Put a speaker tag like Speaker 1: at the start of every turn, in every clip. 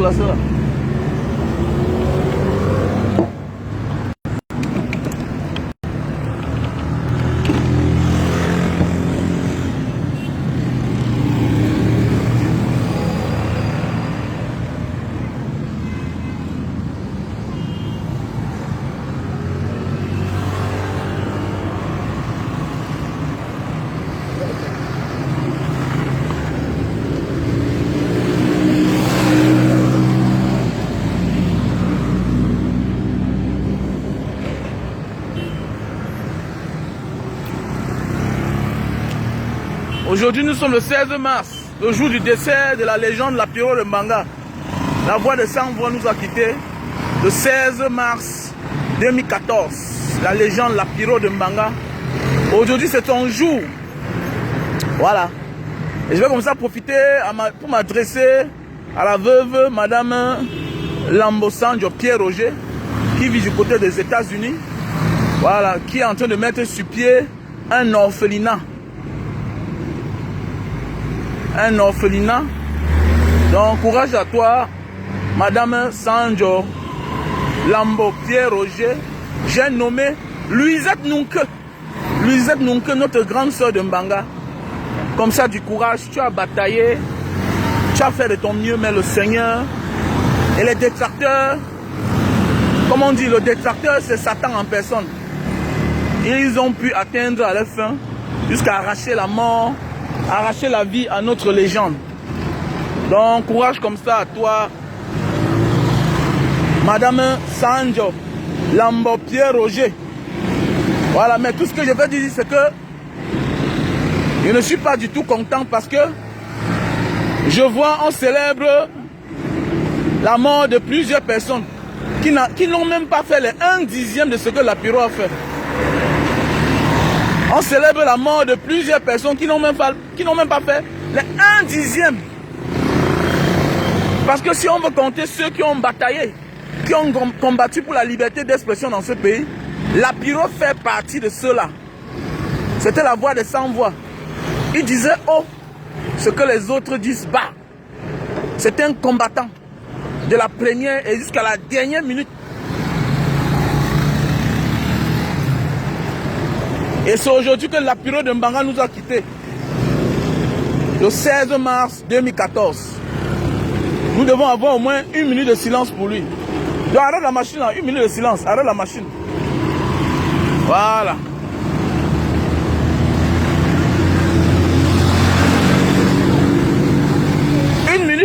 Speaker 1: là, c'est là. Aujourd'hui, nous sommes le 16 mars, le jour du décès de la légende Lapiro de Mbanga. La voix de Sans-Voix nous a quittés le 16 mars 2014. La légende Lapiro de Mbanga. Aujourd'hui, c'est ton jour. Voilà. Et je vais comme ça profiter pour m'adresser à la veuve, Madame Lambosanjo Pierre-Roger, qui vit du côté des États-Unis. Voilà, qui est en train de mettre sur pied un orphelinat. Un orphelinat. Donc courage à toi, Madame Sanjo Lambo Pierre-Roger. J'ai nommé Louisette Nunke. Louisette Nunke, notre grande soeur de Mbanga. Comme ça, du courage, tu as bataillé, tu as fait de ton mieux, mais le Seigneur et les détracteurs, comme on dit, le détracteur c'est Satan en personne. Ils ont pu atteindre à leur fin jusqu'à arracher la mort, arracher la vie à notre légende. Donc courage comme ça à toi, Madame Sanjo Lambo Pierre-Roger. Voilà, mais tout ce que je veux dire c'est que je ne suis pas du tout content parce que je vois, on célèbre la mort de plusieurs personnes qui n'ont même pas fait les 1/10 de ce que Lapiro a fait. On célèbre la mort de plusieurs personnes qui n'ont même pas fait les 1/10. Parce que si on veut compter ceux qui ont bataillé, qui ont combattu pour la liberté d'expression dans ce pays, Lapiro fait partie de ceux-là. C'était la voix des sans-voix. Il disait haut ce que les autres disent bas. C'était un combattant de la première et jusqu'à la dernière minute. Et c'est aujourd'hui que Lapiro de Mbanga nous a quittés. Le 16 mars 2014. Nous devons avoir au moins 1 minute de silence pour lui. Donc arrête la machine là, 1 minute de silence, arrête la machine. Voilà.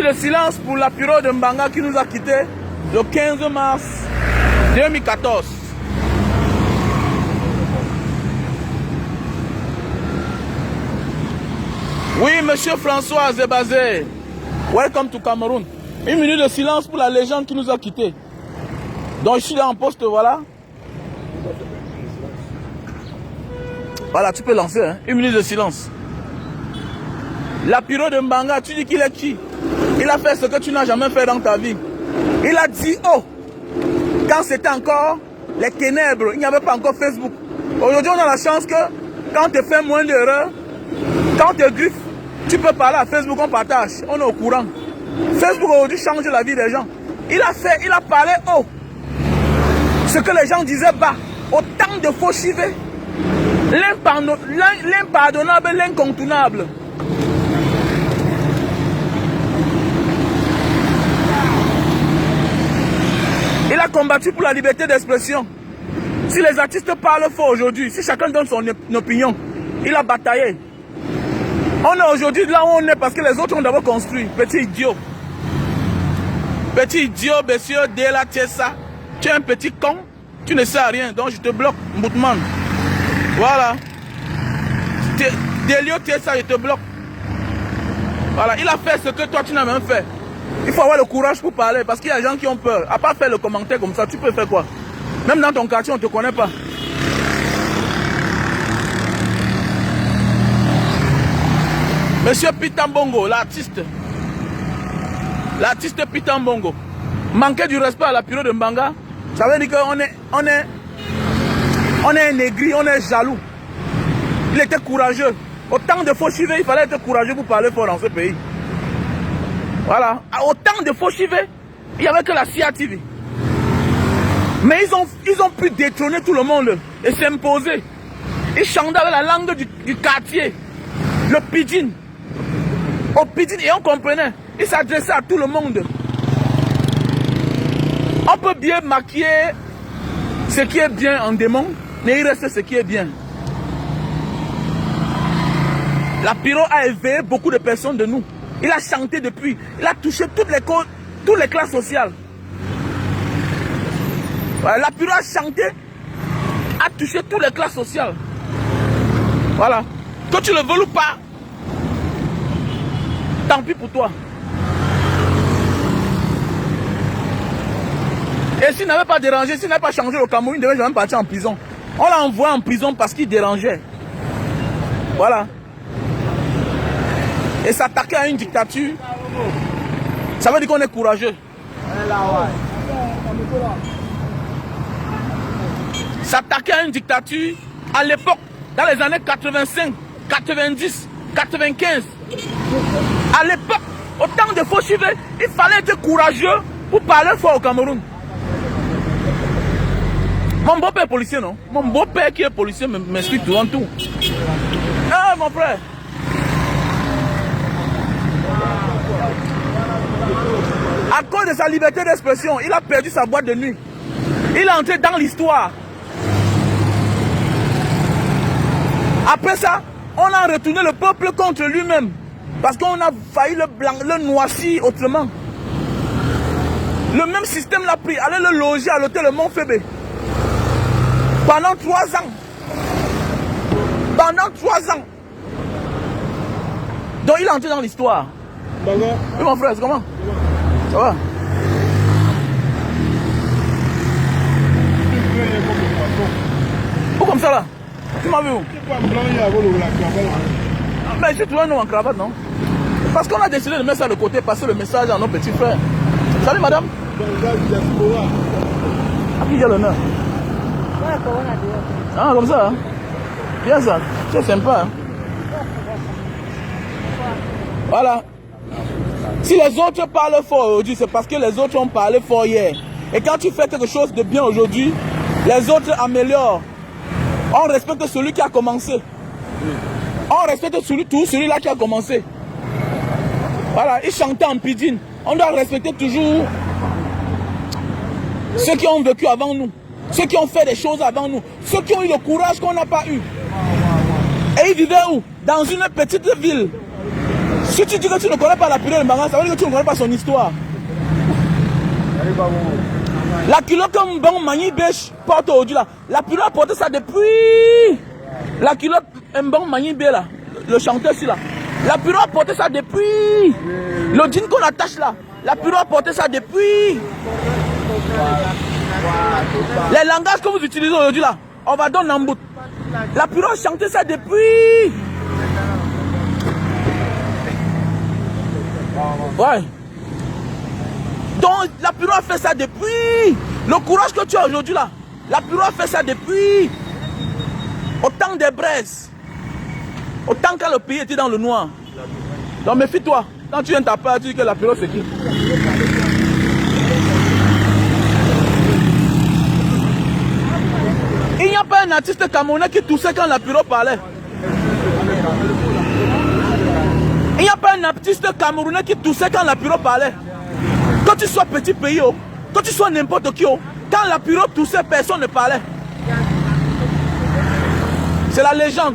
Speaker 1: De silence pour Lapiro de Mbanga qui nous a quittés le 15 mars 2014. Oui, monsieur François Zebazé. Welcome to Cameroun. 1 minute de silence pour la légende qui nous a quittés. Donc je suis là en poste, voilà. Voilà, tu peux lancer, hein? 1 minute de silence. Lapiro de Mbanga, tu dis qu'il est qui? Il a fait ce que tu n'as jamais fait dans ta vie. Il a dit oh, quand c'était encore les ténèbres, il n'y avait pas encore Facebook. Aujourd'hui, on a la chance que quand tu fais moins d'erreurs, quand tu griffes, tu peux parler à Facebook, on partage, on est au courant. Facebook aujourd'hui change la vie des gens. Il a parlé haut. Ce que les gens disaient bas, autant de faux chivés, l'impardonnable, l'incontournable. Il a combattu pour la liberté d'expression. Si les artistes parlent fort aujourd'hui, si chacun donne son opinion, il a bataillé. On est aujourd'hui là où on est parce que les autres ont d'abord construit. Petit idiot. Petit idiot, monsieur Dela Tiesa. Tu es un petit con. Tu ne sais rien. Donc je te bloque, Moutman. Voilà. Delio Tiesa, je te bloque. Voilà. Il a fait ce que toi tu n'as même fait. Il faut avoir le courage pour parler parce qu'il y a des gens qui ont peur. À part faire le commentaire comme ça, tu peux faire quoi? Même dans ton quartier, on ne te connaît pas. Monsieur Pitambongo, l'artiste. L'artiste Pitambongo. Manquer du respect à Lapiro de Mbanga, ça veut dire qu'on est un aigri, on est jaloux. Il était courageux. Autant de faux chivés, il fallait être courageux pour parler fort dans ce pays. Voilà, autant de faux chivés. Il n'y avait que la CIA TV. Mais ils ont pu détrôner tout le monde et s'imposer. Ils chantaient avec la langue du quartier, le pidgin. Au pidgin, et on comprenait. Ils s'adressaient à tout le monde. On peut bien maquiller ce qui est bien en démon, mais il reste ce qui est bien. La pyro a éveillé beaucoup de personnes de nous. Il a chanté depuis. Il a touché toutes les classes sociales. La pyro a chanté, a touché toutes les classes sociales. Voilà. Que tu le veux ou pas, tant pis pour toi. Et s'il n'avait pas dérangé, s'il n'avait pas changé le Cameroun, il devait jamais partir en prison. On l'a envoyé en prison parce qu'il dérangeait. Voilà. Et s'attaquer à une dictature, ça veut dire qu'on est courageux. S'attaquer à une dictature, à l'époque, dans les années 85, 90, 95, à l'époque, au temps de Fauchivé, il fallait être courageux pour parler fort au Cameroun. Mon beau-père est policier, non? Mon beau-père qui est policier m'explique tout en tout. Ah, mon frère. À cause de sa liberté d'expression, il a perdu sa boîte de nuit. Il est entré dans l'histoire. Après ça, on a retourné le peuple contre lui-même. Parce qu'on a failli le noircir autrement. Le même système l'a pris. Allez le loger à l'hôtel Montfébé. Pendant 3 ans. Pendant 3 ans. Donc il est entré dans l'histoire. Oui mon frère, comment? Ça va? Où comme ça là? Tu m'as vu où? Mais je suis toujours nous en cravate, non? Parce qu'on a décidé de mettre ça de côté, passer le message à nos petits frères. Salut madame. À qui j'ai l'honneur? Ah, comme ça, hein? Bien ça, c'est sympa. Hein? Voilà. Si les autres parlent fort aujourd'hui, c'est parce que les autres ont parlé fort hier. Et quand tu fais quelque chose de bien aujourd'hui, les autres améliorent. On respecte celui qui a commencé. On respecte celui-là qui a commencé. Voilà, ils chantaient en pidgin. On doit respecter toujours ceux qui ont vécu avant nous. Ceux qui ont fait des choses avant nous. Ceux qui ont eu le courage qu'on n'a pas eu. Et ils vivaient où? Dans une petite ville. Si tu dis que tu ne connais pas la pyro de Mbanga, ça veut dire que tu ne connais pas son histoire. La culotte comme Mbang Mani Bech porte aujourd'hui là. La pyro a porté ça depuis. La culotte Mbang Mani Bech là. Le chanteur ici là. La pyro a porté ça depuis. Le jean qu'on attache là. La pyro a porté ça depuis. Les langages que vous utilisez aujourd'hui là, on va donner en bout. La pyro a chanté ça depuis. Ouais. Donc la pyro a fait ça depuis. Le courage que tu as aujourd'hui là, la pyro a fait ça depuis. Au temps des braises. Au temps quand le pays était dans le noir. Donc méfie-toi. Quand tu viens taper, tu dis que la pyro c'est qui? Il n'y a pas un artiste camerounais qui toussait quand la pyro parlait. Il n'y a pas un artiste camerounais qui toussait quand la pyro parlait. Que tu sois petit pays, que tu sois n'importe qui, quand la pyro toussait, personne ne parlait. C'est la légende.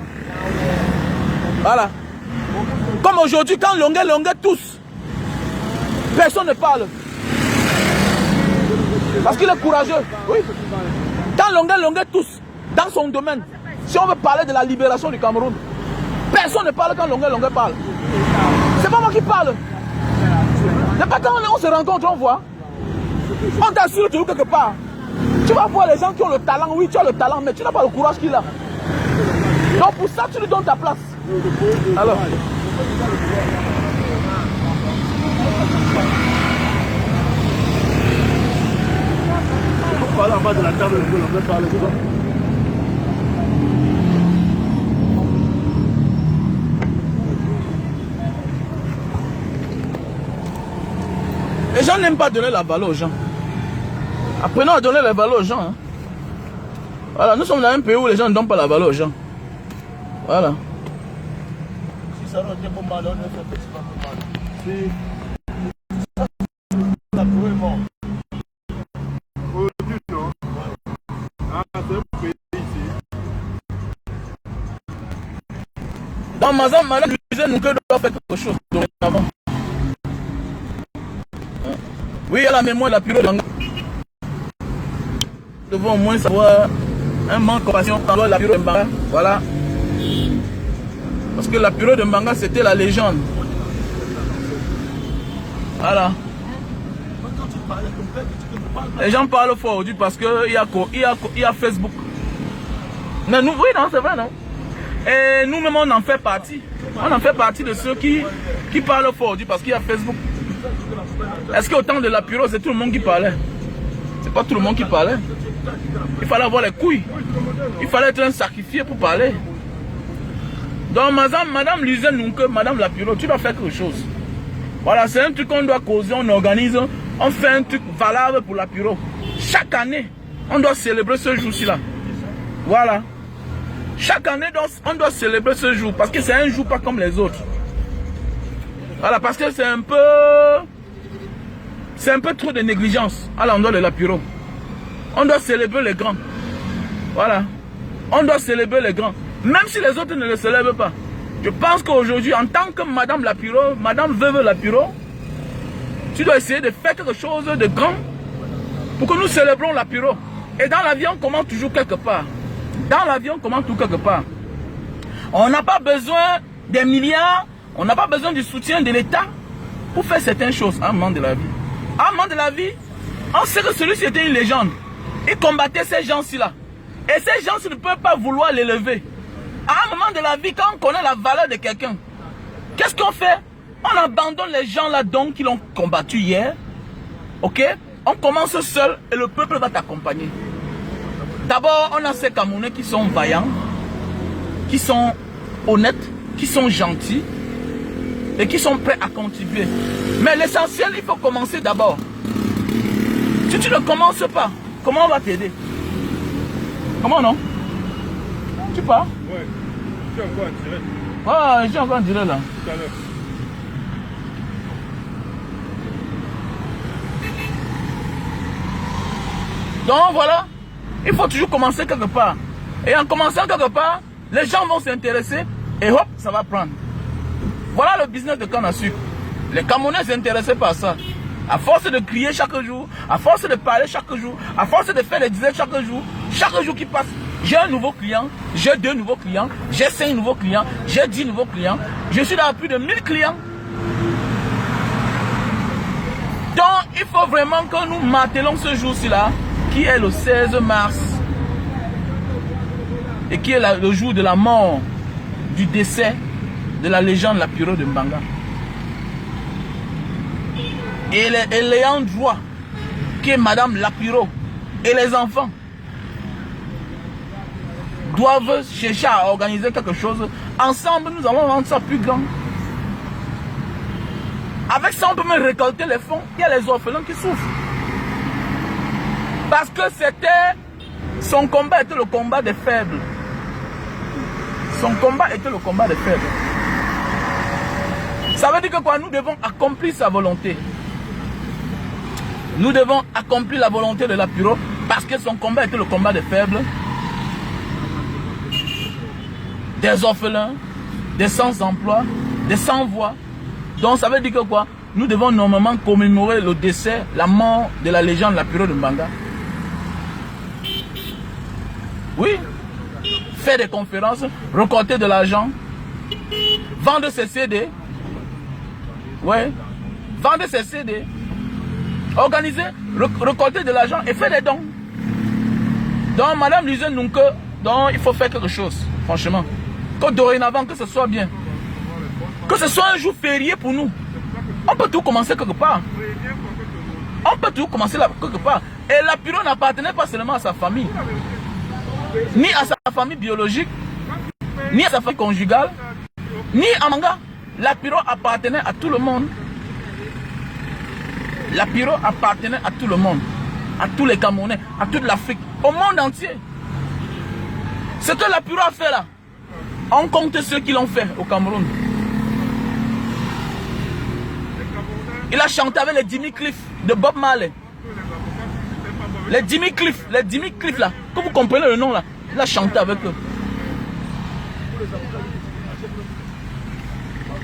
Speaker 1: Voilà. Comme aujourd'hui, quand Longuet tousse, personne ne parle. Parce qu'il est courageux. Oui. Quand Longuet tousse, dans son domaine, si on veut parler de la libération du Cameroun, personne ne parle quand Longuet parle. C'est pas moi qui parle. C'est pas quand on se rencontre, on voit. On t'assure toujours quelque part. Tu vas voir les gens qui ont le talent. Oui, tu as le talent, mais tu n'as pas le courage qu'il a. Donc pour ça, tu lui donnes ta place. Alors. On parle en bas de la table, on peut parler dedans. Les gens On n'aime pas donner la valeur aux gens. Apprenons à donner la valeur aux gens. Hein. Voilà, nous sommes dans un pays où les gens ne donnent pas la valeur aux gens. Voilà. Si ça aurait été bon mal, on aurait fait petit peu mal. Si. La purée est morte. Aujourd'hui, non. Ah, c'est un pays ici. Dans madame disait nous que doit faire quelque chose avant. Oui, il y a la mémoire de la purée de Mbanga. Nous devons au moins savoir un manque de compassion dans la purée de Mbanga. Voilà. Parce que la purée de Mbanga, c'était la légende. Voilà. Les gens parlent fort aujourd'hui parce qu'il y a Facebook. Mais nous, oui, non, c'est vrai, non. Et nous-mêmes, on en fait partie. On en fait partie de ceux qui parlent fort aujourd'hui parce qu'il y a Facebook. Est-ce qu'au temps de la purée, c'est tout le monde qui parlait? C'est pas tout le monde qui parlait. Il fallait avoir les couilles. Il fallait être un sacrifié pour parler. Donc, madame Luzin Nunke, madame la purée, tu dois faire quelque chose. Voilà, c'est un truc qu'on doit causer, on organise, on fait un truc valable pour la purée. Chaque année, on doit célébrer ce jour-ci là. Voilà. Chaque année, on doit célébrer ce jour parce que c'est un jour pas comme les autres. Voilà, parce que c'est un peu trop de négligence à l'endroit de la purée. On doit célébrer les grands. Voilà. On doit célébrer les grands. Même si les autres ne le célèbrent pas. Je pense qu'aujourd'hui, en tant que madame la purée, madame veuve la purée, tu dois essayer de faire quelque chose de grand pour que nous célébrons la purée. Et dans la vie, on commence toujours quelque part. Dans la vie, on commence tout quelque part. On n'a pas besoin des milliards, on n'a pas besoin du soutien de l'État pour faire certaines choses à un moment de la vie. À un moment de la vie, on sait que celui-ci était une légende. Il combattait ces gens-ci là. Et ces gens-ci ne peuvent pas vouloir l'élever. À un moment de la vie, quand on connaît la valeur de quelqu'un, qu'est-ce qu'on fait? On abandonne les gens là donc qui l'ont combattu hier. Ok? On commence seul et le peuple va t'accompagner. D'abord, on a ces Camerounais qui sont vaillants, qui sont honnêtes, qui sont gentils et qui sont prêts à contribuer. Mais l'essentiel, il faut commencer d'abord. Si tu ne commences pas, comment on va t'aider? Comment non? Tu pars?
Speaker 2: Ouais, je suis encore en direct.
Speaker 1: Ouais, je suis encore en direct là.
Speaker 2: Tout à l'heure.
Speaker 1: Donc voilà, il faut toujours commencer quelque part. Et en commençant quelque part, les gens vont s'intéresser et hop, ça va prendre. Voilà le business de canne à sucre. Les Camerounais s'intéressaient par ça. À force de crier chaque jour, à force de parler chaque jour, à force de faire des dizaines chaque jour qui passe, j'ai un nouveau client, j'ai 2 nouveaux clients, j'ai 5 nouveaux clients, j'ai 10 nouveaux clients, je suis dans plus de 1000 clients. Donc il faut vraiment que nous martelons ce jour-ci là, qui est le 16 mars, et qui est le jour de la mort, du décès de la légende la purée de Mbanga. Et l'ayant droit, qui est madame Lapiro, et les enfants, doivent chercher à organiser quelque chose. Ensemble, nous allons rendre ça plus grand. Avec ça, on peut même récolter les fonds. Il y a les orphelins qui souffrent. Parce que son combat était le combat des faibles. Son combat était le combat des faibles. Ça veut dire que quoi? Nous devons accomplir sa volonté. Nous devons accomplir la volonté de la purée parce que son combat était le combat des faibles, des orphelins, des sans-emploi, des sans-voix. Donc ça veut dire que quoi? Nous devons normalement commémorer le décès, la mort de la légende la purée de Mbanga. Oui. Faire des conférences, récolter de l'argent, vendre ses CD. Ouais. Vendre ses CD. Organiser, récolter de l'argent et faire des dons. Donc, madame Luzin Nunke, donc il faut faire quelque chose, franchement. Que dorénavant, que ce soit bien. Que ce soit un jour férié pour nous. On peut tout commencer quelque part. On peut tout commencer là, quelque part. Et la purée n'appartenait pas seulement à sa famille, ni à sa famille biologique, ni à sa famille conjugale, ni à Mbanga. La purée appartenait à tout le monde. La Piro appartenait à tout le monde, à tous les Camerounais, à toute l'Afrique, au monde entier. Ce que la Piro a fait là, on compte ceux qui l'ont fait au Cameroun. Il a chanté avec les Jimmy Cliff de Bob Marley. Les Jimmy Cliff là, que vous comprenez le nom là, il a chanté avec eux.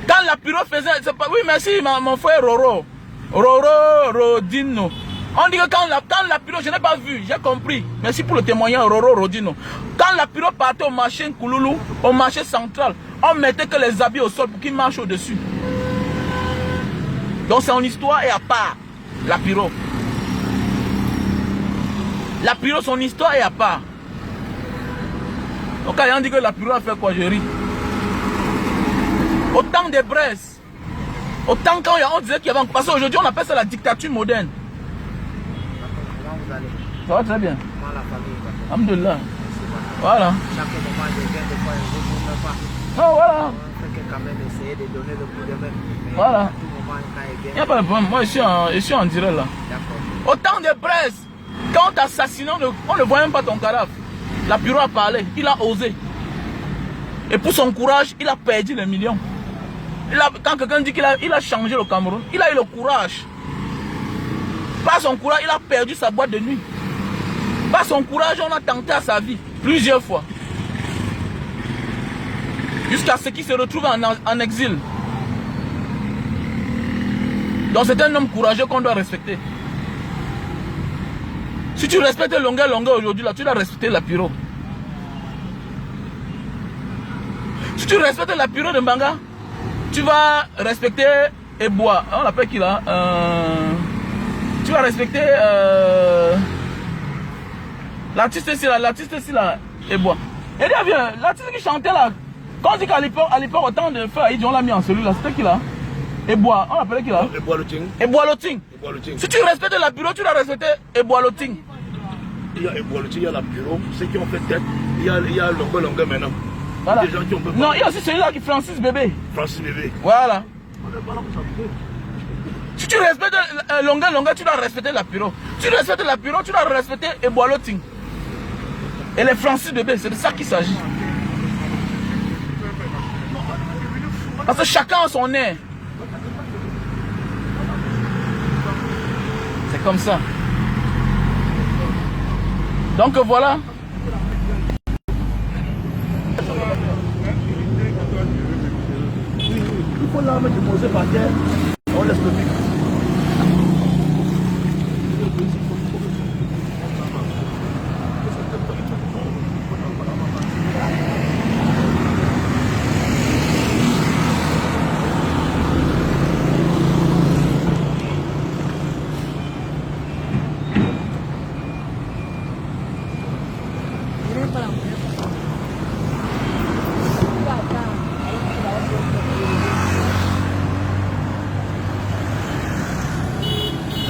Speaker 1: Quand la Piro faisait, pas, oui merci mon frère Roro Rodino. On dit que quand la Piro, je n'ai pas vu, j'ai compris. Merci pour le témoignage Roro Rodino. Quand la Piro partait au marché Nkouloulou, au marché central, on mettait que les habits au sol pour qu'ils marchent au-dessus. Donc son histoire est à part, la Piro. La Piro, son histoire est à part. Donc quand on dit que la Piro a fait quoi, je ris. Au temps des Bresse, au temps quand on disait qu'il y avait... Parce qu'aujourd'hui on appelle ça la dictature moderne. Ça va très bien. Alhamdulillah. Voilà. Ah voilà. Voilà. Il n'y a pas de problème. Moi je suis en direct là. Au temps des Bresse, quand on t'assassinait, on ne voit même pas ton cadavre. La Piro a parlé, il a osé. Et pour son courage, il a perdu les millions. Quand quelqu'un dit qu'il a changé le Cameroun, il a eu le courage. Par son courage, il a perdu sa boîte de nuit. Par son courage, on a tenté à sa vie plusieurs fois. Jusqu'à ce qu'il se retrouve en exil. Donc c'est un homme courageux qu'on doit respecter. Si tu respectes Longueur aujourd'hui, là, tu dois respecter la Piro. Si tu respectes la Piro de Mbanga, tu vas respecter Ebois. On l'appelle qui là? Tu vas respecter l'artiste ici là, Ebois. Et là, viens, l'artiste qui chantait là, quand on dit qu'à l'époque, autant de feux, on l'a mis en celui là, c'était qui là? Ebois, on l'appelait qui là?
Speaker 2: Ebois Loting.
Speaker 1: Ebois Loting. Si tu respectes la Piro, tu dois respecter Ebois Loting.
Speaker 2: Il y a Ebois Loting, il y a la Piro, ceux qui ont fait tête, il y a Longueur maintenant.
Speaker 1: Voilà.
Speaker 2: Des gens qui ont
Speaker 1: non, il y a aussi celui-là qui Francis Bébé.
Speaker 2: Francis Bébé.
Speaker 1: Voilà. Si tu respectes Longueur, tu dois respecter la Piro. Si tu respectes la Piro, tu dois respecter Ebois Loting. Et les Francis Bébé, c'est de ça qu'il s'agit. Parce que chacun a son air. C'est comme ça. Donc voilà.
Speaker 2: Il faut la mettre posée par terre, on laisse le pic.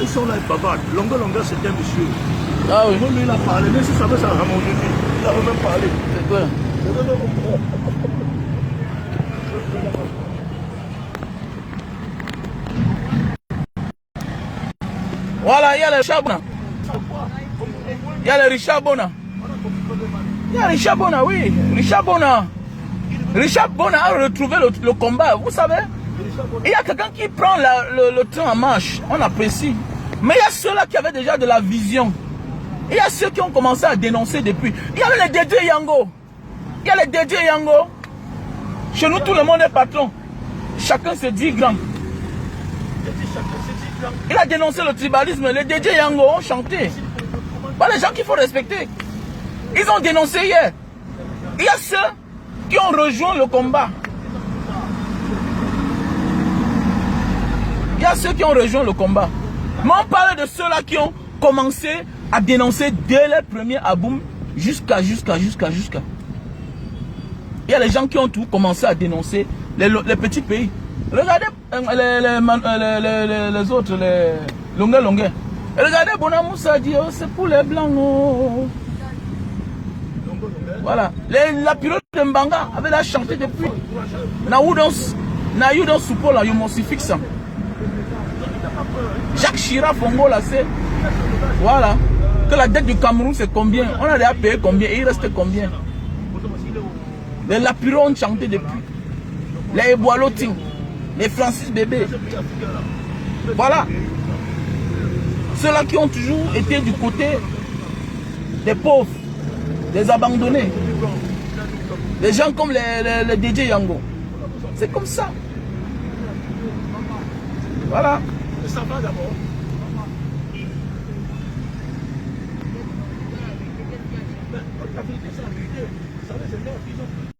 Speaker 2: Ils sont là, papa. Longueur, c'était un monsieur.
Speaker 1: Ah oui.
Speaker 2: Lui, il a parlé. Même si ça veut ça ramène aujourd'hui, il a même parlé.
Speaker 1: C'est quoi? Voilà, il y a le Richard Bona. Il y a le Richard Bona. Il y a Richard Bona, oui. Richard Bona. Richard Bona a retrouvé le combat, vous savez. Il y a quelqu'un qui prend le train en marche, on apprécie. Mais il y a ceux-là qui avaient déjà de la vision. Il y a ceux qui ont commencé à dénoncer depuis. Il y a les DJ Yango. Il y a les DJ Yango. Chez nous, tout le monde est patron. Chacun se dit grand. Il a dénoncé le tribalisme. Les DJ Yango ont chanté. Voilà les gens qu'il faut respecter. Ils ont dénoncé hier. Il y a ceux qui ont rejoint le combat. Il y a ceux qui ont rejoint le combat. Mais on parle de ceux-là qui ont commencé à dénoncer dès les premiers aboums jusqu'à. Il y a les gens qui ont tout commencé à dénoncer les petits pays. Regardez les autres, les longueurs. Regardez Bonamoussa dit, oh, c'est pour les blancs. Oh. Voilà. La Piro de Mbanga avait la chanté depuis. Na you don't support la you must fix. Jacques Chirac. Chira Fongo là, c'est... Voilà. Que la dette du Cameroun, c'est combien? On a déjà payé combien? Et il reste combien? Les Lapiro ont chanté depuis. Les Eboaloting. Les Francis Bébé. Voilà. Ceux-là qui ont toujours été du côté des pauvres, des abandonnés. Les gens comme les DJ Yango. C'est comme ça. Voilà.
Speaker 2: Ça va d'abord. La vérité, c'est la vérité. Vous savez, c'est leur, ils ont pris